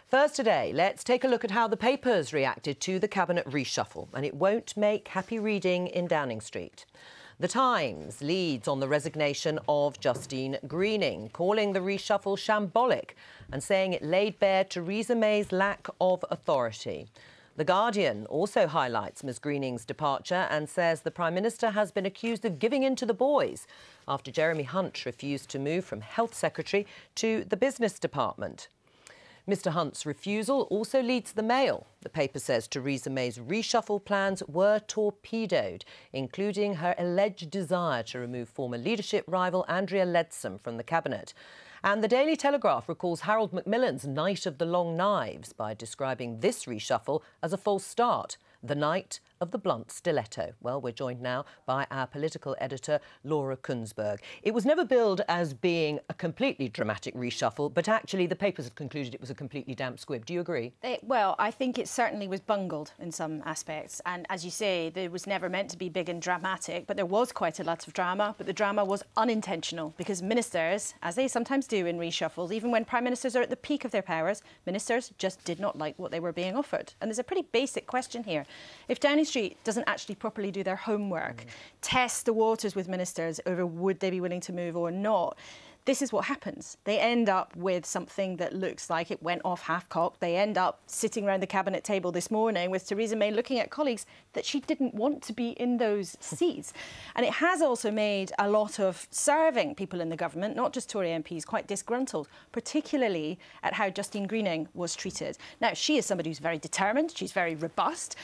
First today, let's take a look at how the papers reacted to the cabinet reshuffle, and it won't make happy reading in Downing Street. The Times leads on the resignation of Justine Greening, calling the reshuffle shambolic and saying it laid bare Theresa May's lack of authority. The Guardian also highlights Ms Greening's departure and says the Prime Minister has been accused of giving in to the boys after Jeremy Hunt refused to move from Health Secretary to the Business Department. Mr Hunt's refusal also leads the Mail. The paper says Theresa May's reshuffle plans were torpedoed, including her alleged desire to remove former leadership rival Andrea Leadsom from the cabinet. And the Daily Telegraph recalls Harold Macmillan's Night of the Long Knives by describing this reshuffle as a false start, the night of the blunt stiletto. Well, we're joined now by our political editor, Laura Kunsberg. It was never billed as being a completely dramatic reshuffle, but actually the papers have concluded it was a completely damp squib. Do you agree? Well, I think it certainly was bungled in some aspects. And as you say, it was never meant to be big and dramatic, but there was quite a lot of drama. But the drama was unintentional because ministers, as they sometimes do in reshuffles, even when prime ministers are at the peak of their powers, ministers just did not like what they were being offered. And there's a pretty basic question here. If Downing Street doesn't actually properly do their homework, test the waters with ministers over would they be willing to move or not, this is what happens. They end up with something that looks like it went off half-cocked. They end up sitting around the cabinet table this morning with Theresa May looking at colleagues that she didn't want to be in those seats. And it has also made a lot of serving people in the government, not just Tory MPs, quite disgruntled, particularly at how Justine Greening was treated. Now, she is somebody who's very determined. She's very robust.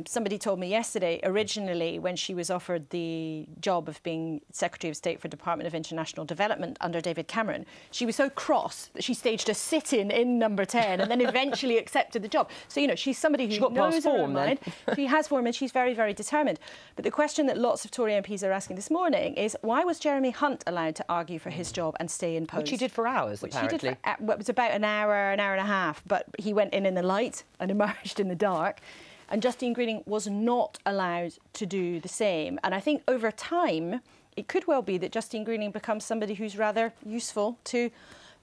Somebody told me yesterday, originally, when she was offered the job of being Secretary of State for Department of International Development under David Cameron, she was so cross that she staged a sit-in in number 10 and then eventually accepted the job. So, you know, she's somebody who knows her own mind. She has form and she's very, very determined. But the question that lots of Tory MPs are asking this morning is why was Jeremy Hunt allowed to argue for his job and stay in post? Which he did for hours, apparently. It was about an hour and a half, but he went in the light and emerged in the dark. And Justine Greening was not allowed to do the same. And I think over time, it could well be that Justine Greening becomes somebody who's rather useful to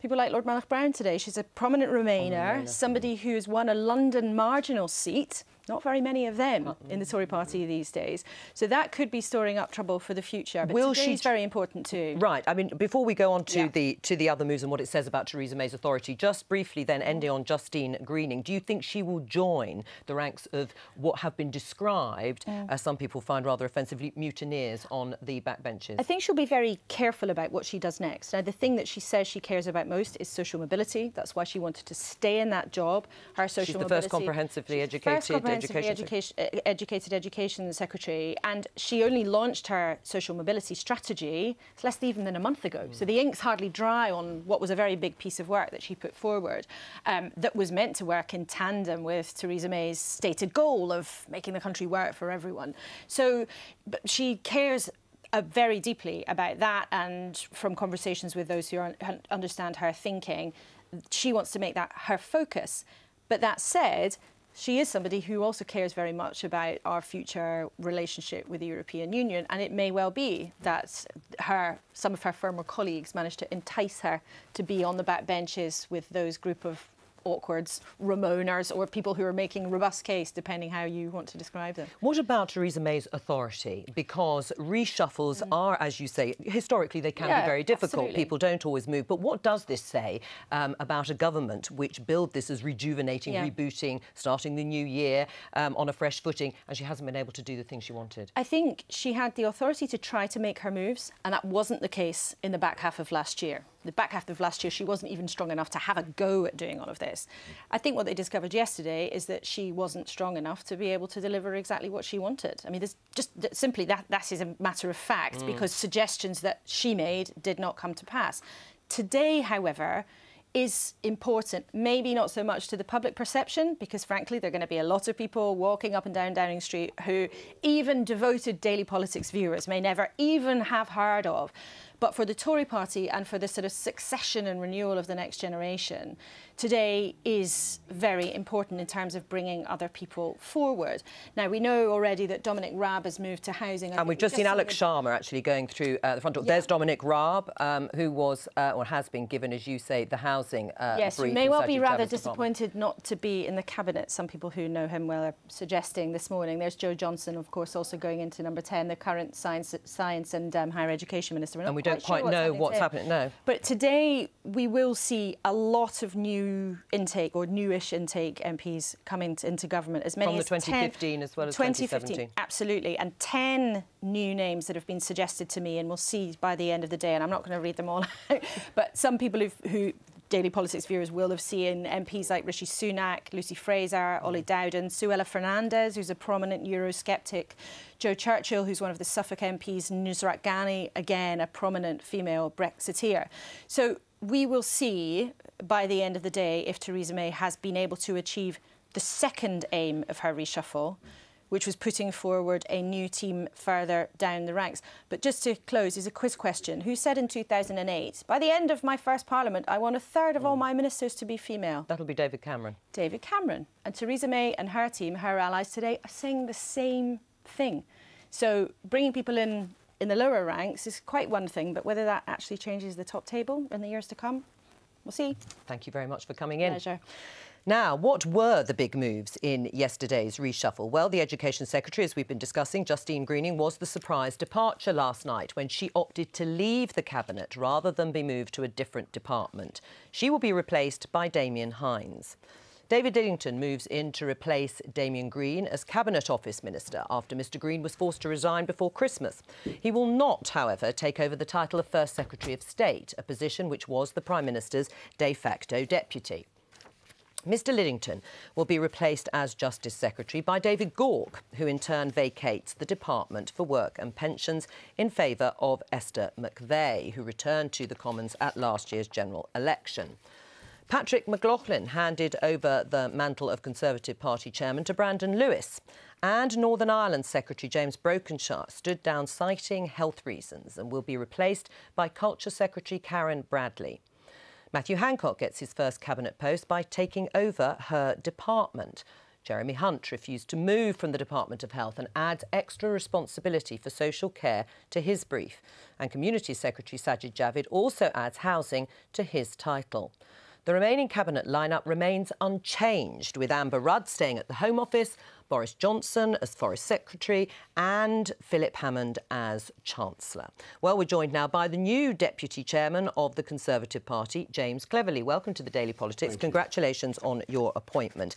people like Lord Malach-Brown today. She's a prominent Remainer, somebody who's won a London marginal seat. Not very many of them in the Tory party these days. So that could be storing up trouble for the future. But today's very important too. Right. I mean, before we go on to the other moves and what it says about Theresa May's authority, just briefly then ending on Justine Greening, do you think she will join the ranks of what have been described, as some people find rather offensively, mutineers on the backbenches? I think she'll be very careful about what she does next. Now, the thing that she says she cares about most is social mobility. That's why she wanted to stay in that job. Her social mobility. She's the first comprehensively educated education secretary, and she only launched her social mobility strategy less even than a month ago. So the ink's hardly dry on what was a very big piece of work that she put forward that was meant to work in tandem with Theresa May's stated goal of making the country work for everyone. So she cares very deeply about that, and from conversations with those who understand her thinking, she wants to make that her focus. But that said, she is somebody who also cares very much about our future relationship with the European Union, and it may well be that some of her former colleagues managed to entice her to be on the backbenches with those group of awkwards, Ramoners, or people who are making a robust case, depending how you want to describe them. What about Theresa May's authority? Because reshuffles are, as you say, historically they can be very difficult. Absolutely. People don't always move. But what does this say about a government which billed this as rejuvenating, rebooting, starting the new year on a fresh footing, and she hasn't been able to do the things she wanted? I think she had the authority to try to make her moves, and that wasn't the case in the back half of last year. The back half of last year, she wasn't even strong enough to have a go at doing all of this. I think what they discovered yesterday is that she wasn't strong enough to be able to deliver exactly what she wanted. I mean, there's just simply that is a matter of fact, because suggestions that she made did not come to pass. Today, however, is important, maybe not so much to the public perception, because frankly there are going to be a lot of people walking up and down Downing Street who even devoted Daily Politics viewers may never even have heard of. But for the Tory party and for the sort of succession and renewal of the next generation, today is very important in terms of bringing other people forward. Now, we know already that Dominic Raab has moved to housing. And we've just seen Alex Sharma actually going through the front door. Yeah. There's Dominic Raab, who was, or has been given, as you say, the housing yes, brief. Yes, may well be rather disappointed not to be in the Cabinet. Some people who know him well are suggesting this morning. There's Jo Johnson, of course, also going into number 10, the current Science and Higher Education Minister. And we don't quite know what's happening, no. But today we will see a lot of new intake, or newish intake MPs coming into government. As many from the as 2015 10, as well as 2017. Absolutely. And 10 new names that have been suggested to me, and we'll see by the end of the day, and I'm not going to read them all out, but some people who Daily Politics viewers will have seen MPs like Rishi Sunak, Lucy Fraser, Ollie Dowden, Suella Fernandez, who's a prominent Eurosceptic, Jo Churchill, who's one of the Suffolk MPs, Nusrat Ghani, again, a prominent female Brexiteer. So we will see by the end of the day if Theresa May has been able to achieve the second aim of her reshuffle, which was putting forward a new team further down the ranks. But just to close, is a quiz question. Who said in 2008, by the end of my first parliament, I want a third of all my ministers to be female? That'll be David Cameron. David Cameron. And Theresa May and her team, her allies today, are saying the same thing. So bringing people in the lower ranks is quite one thing, but whether that actually changes the top table in the years to come, we'll see. Thank you very much for coming in. Pleasure. Now, what were the big moves in yesterday's reshuffle? Well, the Education Secretary, as we've been discussing, Justine Greening, was the surprise departure last night when she opted to leave the Cabinet rather than be moved to a different department. She will be replaced by Damien Hinds. David Lidington moves in to replace Damien Green as Cabinet Office Minister after Mr Green was forced to resign before Christmas. He will not, however, take over the title of First Secretary of State, a position which was the Prime Minister's de facto deputy. Mr Lidington will be replaced as Justice Secretary by David Gauke, who in turn vacates the Department for Work and Pensions in favour of Esther McVeigh, who returned to the Commons at last year's general election. Patrick McLaughlin handed over the mantle of Conservative Party chairman to Brandon Lewis, and Northern Ireland Secretary James Brokenshire stood down citing health reasons and will be replaced by Culture Secretary Karen Bradley. Matthew Hancock gets his first cabinet post by taking over her department. Jeremy Hunt refused to move from the Department of Health and adds extra responsibility for social care to his brief. And Community Secretary Sajid Javid also adds housing to his title. The remaining cabinet lineup remains unchanged, with Amber Rudd staying at the Home Office, Boris Johnson as Forest Secretary and Philip Hammond as Chancellor. Well, we're joined now by the new Deputy Chairman of the Conservative Party, James Cleverly. Welcome to the Daily Politics. Congratulations on your appointment.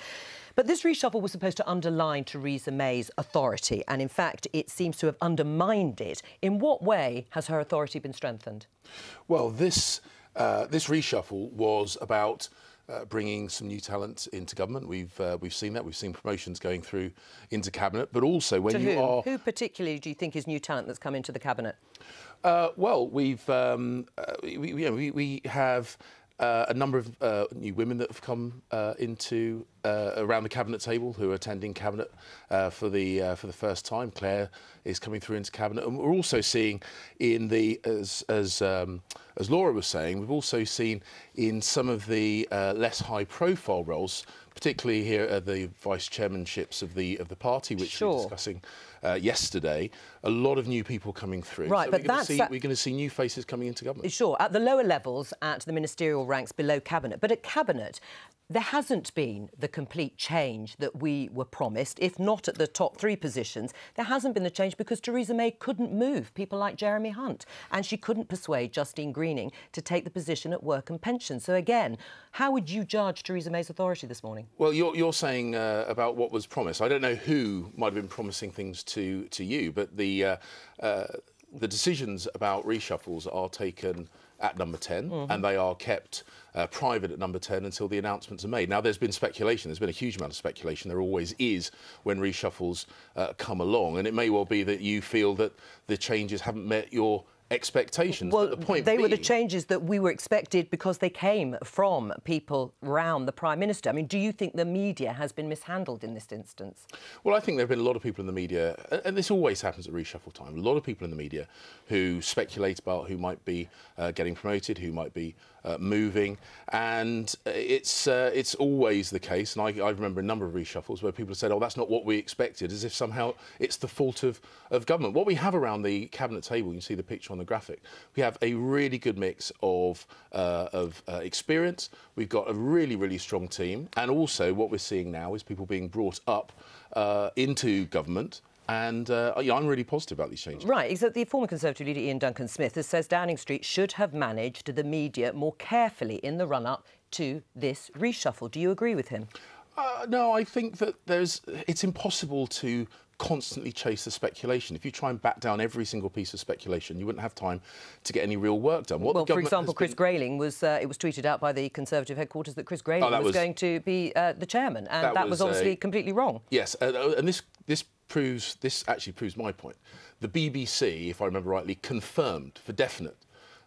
But this reshuffle was supposed to underline Theresa May's authority, and in fact, it seems to have undermined it. In what way has her authority been strengthened? Well, this reshuffle was about bringing some new talent into government. We've seen that. We've seen promotions going through into cabinet, but also when you are... Who particularly do you think is new talent that's come into the cabinet? Well, we have a number of new women that have come into around the cabinet table who are attending cabinet for the first time. Claire is coming through into cabinet, and we're also seeing in the as Laura was saying, we've also seen in some of the less high-profile roles, particularly here at the vice chairmanships of the party, which we were discussing yesterday, a lot of new people coming through. Right, so but we're going to see new faces coming into government. Sure, at the lower levels, at the ministerial ranks below cabinet, but at cabinet, there hasn't been the complete change that we were promised, if not at the top three positions. There hasn't been the change because Theresa May couldn't move people like Jeremy Hunt, and she couldn't persuade Justine Greening to take the position at Work and Pensions. So again, how would you judge Theresa May's authority this morning? Well, you're saying about what was promised. I don't know who might have been promising things to you, but the decisions about reshuffles are taken at number 10, and they are kept private at number 10 until the announcements are made. Now, there's been speculation. There's been a huge amount of speculation. There always is when reshuffles come along, and it may well be that you feel that the changes haven't met your expectations. Well, but the point they were the being, changes that we were expected because they came from people round the Prime Minister. I mean, do you think the media has been mishandled in this instance? Well, I think there have been a lot of people in the media, and this always happens at reshuffle time, a lot of people in the media who speculate about who might be getting promoted, who might be moving, and it's always the case, and I remember a number of reshuffles where people have said, oh, that's not what we expected, as if somehow it's the fault of government. What we have around the cabinet table, you can see the picture on the graphic, we have a really good mix of experience, we've got a really, really strong team, and also what we're seeing now is people being brought up into government. And I'm really positive about these changes. Right, except the former Conservative leader Ian Duncan-Smith says Downing Street should have managed the media more carefully in the run-up to this reshuffle. Do you agree with him? No, I think that it's impossible to constantly chase the speculation. If you try and back down every single piece of speculation, you wouldn't have time to get any real work done. Well, for example, Chris Grayling was, it was tweeted out by the Conservative headquarters that Chris Grayling was going to be the chairman, and that was obviously completely wrong. Yes, and this actually proves my point. The BBC, if I remember rightly, confirmed for definite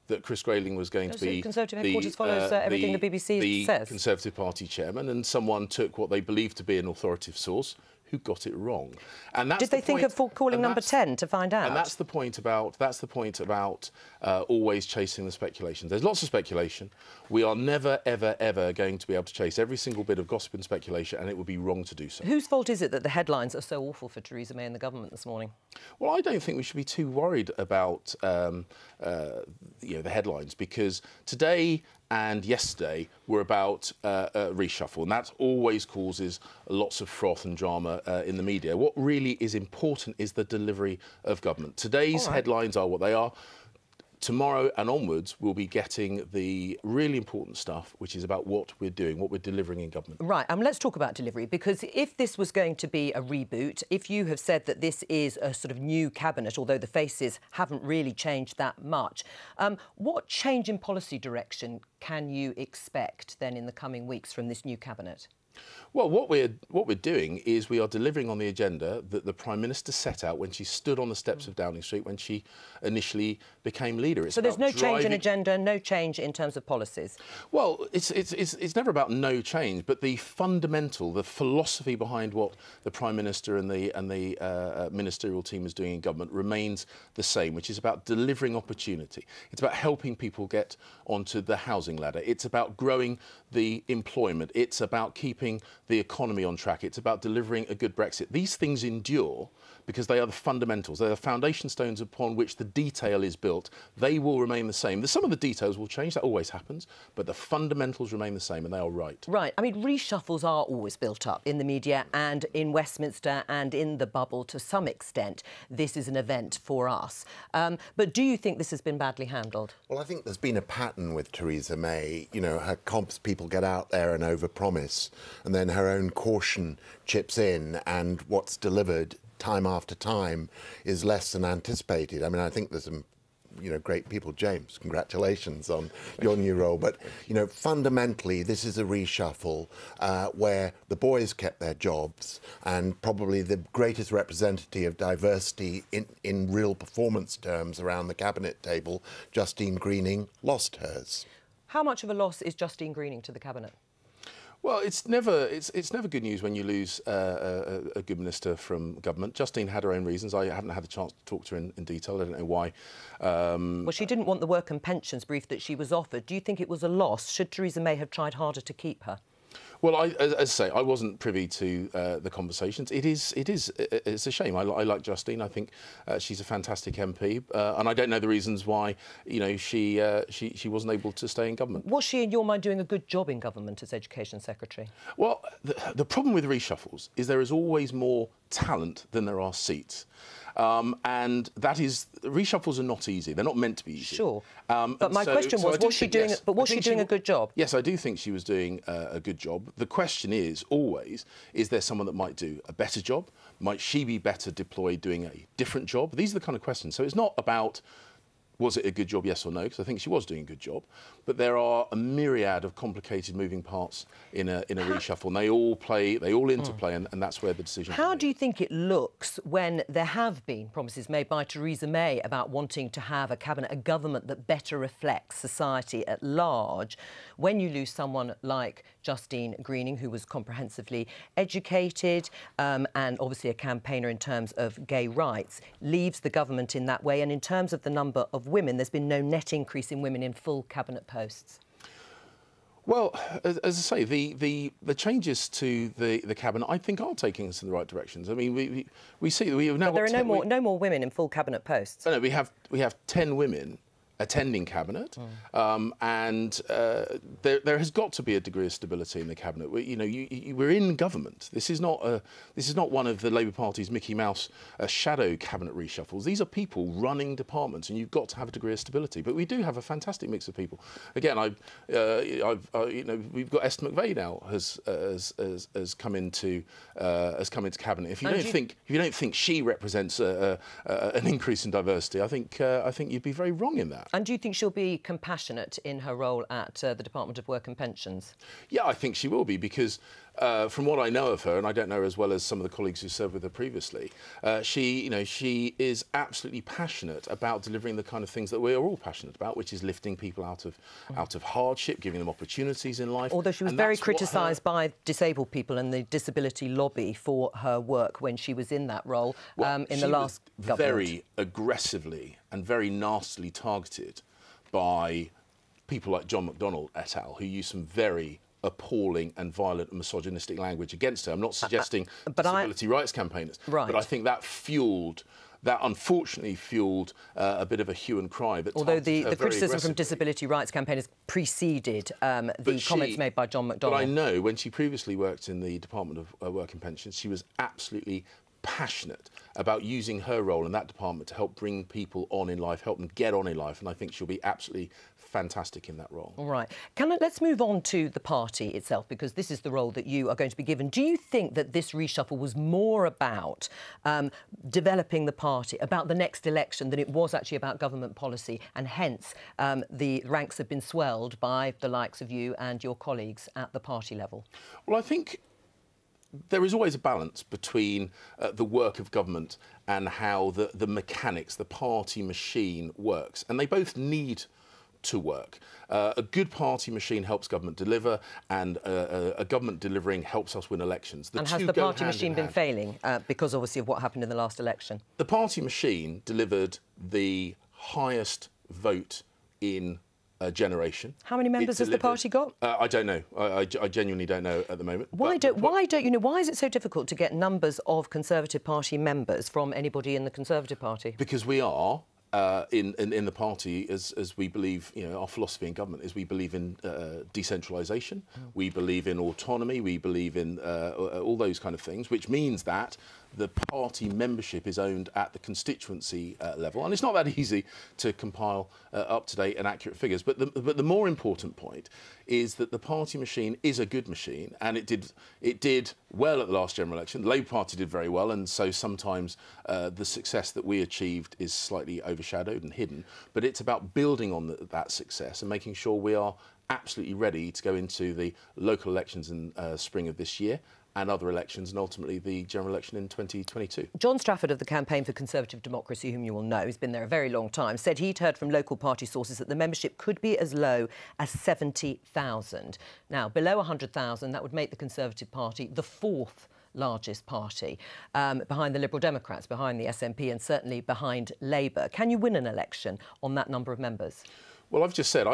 that Chris Grayling was going to be Conservative headquarters follows everything the BBC says. The Conservative Party chairman, and someone took what they believed to be an authoritative source who got it wrong. And that's Did they think of calling number 10 to find out? And that's the point about always chasing the speculation. There's lots of speculation. We are never, ever, ever going to be able to chase every single bit of gossip and speculation, and it would be wrong to do so. Whose fault is it that the headlines are so awful for Theresa May and the government this morning? Well, I don't think we should be too worried about the headlines, because today and yesterday were about reshuffle, and that always causes lots of froth and drama in the media. What really is important is the delivery of government. Today's headlines are what they are. Tomorrow and onwards, we'll be getting the really important stuff, which is about what we're doing, what we're delivering in government. Right, let's talk about delivery, because if this was going to be a reboot, if you have said that this is a sort of new cabinet, although the faces haven't really changed that much, what change in policy direction can you expect then in the coming weeks from this new cabinet? Well, what we're doing is we are delivering on the agenda that the Prime Minister set out when she stood on the steps of Downing Street when she initially became leader. So there's no change in agenda, no change in terms of policies? Well, it's never about no change, but the fundamental, the philosophy behind what the Prime Minister and the ministerial team is doing in government remains the same, which is about delivering opportunity. It's about helping people get onto the housing ladder. It's about growing the employment. It's about keeping the economy on track. It's about delivering a good Brexit. These things endure because they are the fundamentals. They are the foundation stones upon which the detail is built. They will remain the same. Some of the details will change. That always happens. But the fundamentals remain the same, and they are right. Right. I mean, reshuffles are always built up in the media and in Westminster and in the bubble to some extent. This is an event for us. But do you think this has been badly handled? Well, I think there's been a pattern with Theresa May. You know, her comps people get out there and overpromise, and then her own caution chips in, and what's delivered time after time is less than anticipated. I mean, I think there's some, great people. James, congratulations on your new role. But, fundamentally, this is a reshuffle where the boys kept their jobs, and probably the greatest representative of diversity in real performance terms around the cabinet table, Justine Greening, lost hers. How much of a loss is Justine Greening to the cabinet? Well, it's never good news when you lose a good minister from government. Justine had her own reasons. I haven't had a chance to talk to her in detail. I don't know why. Well, she didn't want the work and pensions brief that she was offered. Do you think it was a loss? Should Theresa May have tried harder to keep her? Well, as I say, I wasn't privy to the conversations. It's a shame. I like Justine. I think she's a fantastic MP, and I don't know the reasons why she wasn't able to stay in government. Was she, in your mind, doing a good job in government as Education Secretary? Well, the problem with reshuffles is there is always more talent than there are seats. And that is, reshuffles are not easy. They're not meant to be easy. Sure. But my question was she doing a good job? Yes, I do think she was doing a good job. The question is always, is there someone that might do a better job? Might she be better deployed doing a different job? These are the kind of questions. So it's not about Was it a good job, yes or no? Because I think she was doing a good job. But there are a myriad of complicated moving parts in a reshuffle, and they all interplay, and that's where the decision. How do you think it looks when there have been promises made by Theresa May about wanting to have a cabinet, a government that better reflects society at large, when you lose someone like Justine Greening, who was comprehensively educated and obviously a campaigner in terms of gay rights, leaves the government in that way, and in terms of the number of women, there's been no net increase in women in full cabinet posts? Well, as I say, the changes to the cabinet, I think, are taking us in the right directions. I mean, we see that we have now. But there are no more women in full cabinet posts. No, we have 10 women attending cabinet, and there has got to be a degree of stability in the cabinet. We're in government. This is not one of the Labour Party's Mickey Mouse shadow cabinet reshuffles. These are people running departments, and you've got to have a degree of stability. But we do have a fantastic mix of people. Again, we've got Esther McVey now has come into cabinet. If you don't think she represents an increase in diversity, I think you'd be very wrong in that. And do you think she'll be compassionate in her role at the Department of Work and Pensions? Yeah, I think she will be, because from what I know of her, and I don't know her as well as some of the colleagues who served with her previously, she is absolutely passionate about delivering the kind of things that we are all passionate about, which is lifting people out of hardship, giving them opportunities in life. Although she was very criticised by disabled people and the disability lobby for her work when she was in that role in the last government. Very aggressively and very nastily targeted by people like John McDonnell et al., who used some very appalling and violent and misogynistic language against her. I'm not suggesting disability rights campaigners, but I think that unfortunately fueled a bit of a hue and cry. Although the criticism from disability rights campaigners preceded the comments made by John McDonnell. But I know when she previously worked in the Department of Work and Pensions, she was absolutely passionate about using her role in that department to help bring people on in life, help them get on in life, and I think she'll be absolutely fantastic in that role. All right. Let's move on to the party itself, because this is the role that you are going to be given. Do you think that this reshuffle was more about developing the party, about the next election, than it was actually about government policy, and hence the ranks have been swelled by the likes of you and your colleagues at the party level? Well, I think there is always a balance between the work of government and how the mechanics, the party machine works. And they both need to work. A good party machine helps government deliver, and a government delivering helps us win elections. And has the party machine been failing because, obviously, of what happened in the last election? The party machine delivered the highest vote in a generation. How many members has the party got? I don't know. I genuinely don't know at the moment. Why don't you know? Why is it so difficult to get numbers of Conservative Party members from anybody in the Conservative Party? Because we are in the party, as we believe, our philosophy in government is we believe in decentralisation, we believe in autonomy, we believe in all those kind of things, which means that the party membership is owned at the constituency level, and it's not that easy to compile up-to-date and accurate figures. But the more important point is that the party machine is a good machine, and it did well at the last general election. The Labour Party did very well, and so sometimes the success that we achieved is slightly overshadowed and hidden. But it's about building on that success and making sure we are absolutely ready to go into the local elections in spring of this year, and other elections, and ultimately the general election in 2022. John Strafford of the Campaign for Conservative Democracy, whom you will know, he's been there a very long time, said he'd heard from local party sources that the membership could be as low as 70,000. Now, below 100,000, that would make the Conservative Party the fourth largest party, behind the Liberal Democrats, behind the SNP, and certainly behind Labour. Can you win an election on that number of members? Well, I've just said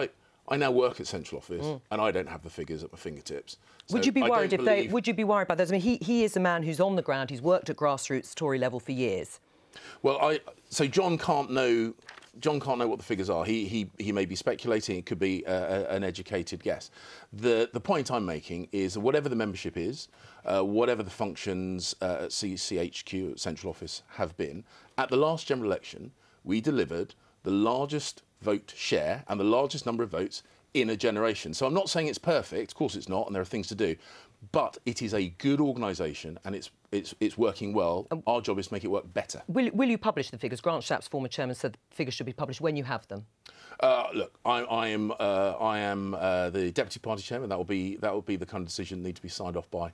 I now work at central office, and I don't have the figures at my fingertips. So would you be worried would you be worried about those? I mean, he is a man who's on the ground. He's worked at grassroots Tory level for years. Well, so John can't know what the figures are. He may be speculating. It could be an educated guess. The point I'm making is that whatever the membership is, whatever the functions at CHQ, at central office, have been, at the last general election, we delivered the largest vote share and the largest number of votes in a generation. So I'm not saying it's perfect, of course it's not, and there are things to do, But it is a good organisation and it's working well. Our job is to make it work better. Will you publish the figures? Grant Shapps, former chairman, said the figures should be published when you have them. Look, I am the deputy party chairman. That will be the kind of decision that need to be signed off by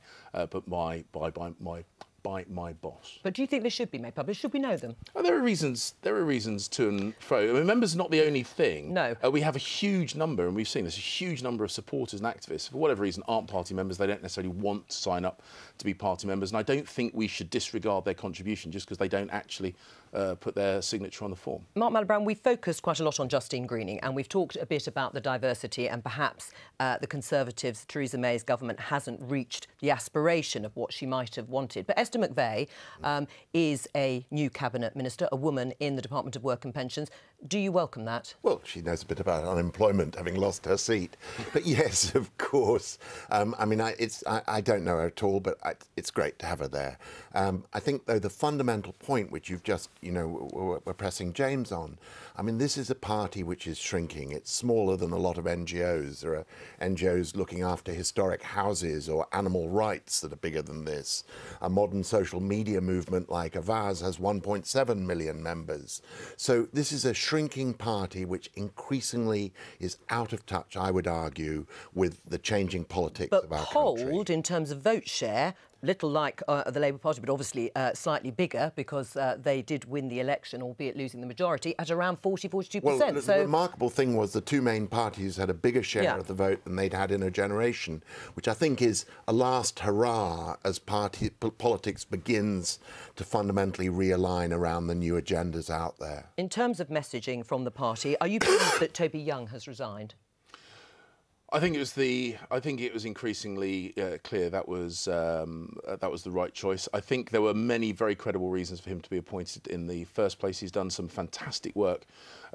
my boss. But do you think they should be made public? Should we know them? There are reasons to and fro. I mean, members are not the only thing. No. We have a huge number, and we've seen this, a huge number of supporters and activists, for whatever reason, aren't party members. They don't necessarily want to sign up to be party members, and I don't think we should disregard their contribution just because they don't actually put their signature on the form. Mark Mallow-Brown, we've focused quite a lot on Justine Greening, and we've talked a bit about the diversity, and perhaps the Conservatives, Theresa May's government hasn't reached the aspiration of what she might have wanted. But Esther McVey is a new cabinet minister, a woman in the Department of Work and Pensions. Do you welcome that? Well, she knows a bit about unemployment, having lost her seat. But yes, of course. I mean, I don't know her at all, but it's great to have her there. I think, though, the fundamental point which you've just, we're pressing James on, I mean, this is a party which is shrinking. It's smaller than a lot of NGOs. There are NGOs looking after historic houses or animal rights that are bigger than this. A modern social media movement like Avaz has 1.7 million members. So this is a shrinking party which increasingly is out of touch, I would argue, with the changing politics of our country. But polled in terms of vote share, little like the Labour Party, but obviously slightly bigger because they did win the election, albeit losing the majority, at around 42%. Well, the remarkable thing was the two main parties had a bigger share of the vote than they'd had in a generation, which I think is a last hurrah as politics begins to fundamentally realign around the new agendas out there. In terms of messaging from the party, are you pleased that Toby Young has resigned? I think it was increasingly clear that was the right choice. I think there were many very credible reasons for him to be appointed in the first place. He's done some fantastic work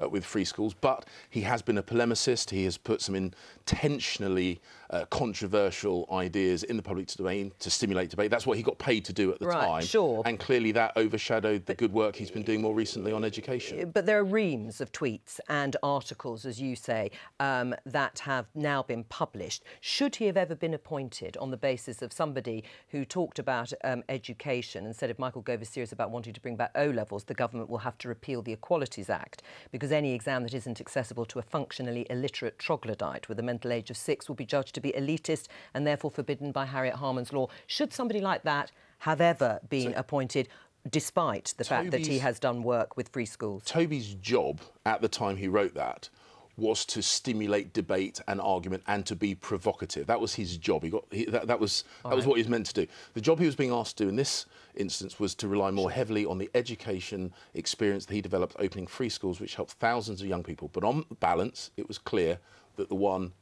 with free schools, but he has been a polemicist. He has put some intentionally controversial ideas in the public domain to stimulate debate. That's what he got paid to do at the time. Sure. And clearly that overshadowed the good work he's been doing more recently on education. But there are reams of tweets and articles, as you say, that have now been published. Should he have ever been appointed on the basis of somebody who talked about education and said if Michael Gove is serious about wanting to bring back O-levels, the government will have to repeal the Equalities Act, because any exam that isn't accessible to a functionally illiterate troglodyte with a mental age of 6 will be judged to be elitist and therefore forbidden by Harriet Harman's law. Should somebody like that have ever been appointed, despite the fact that he has done work with free schools? Toby's job at the time he wrote that was to stimulate debate and argument and to be provocative. That was his job. That was what he was meant to do. The job he was being asked to do in this instance was to rely more heavily on the education experience that he developed opening free schools, which helped thousands of young people. But on balance, it was clear that the one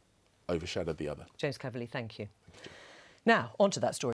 overshadowed the other. James Cavalier, thank you. Now, on to that story.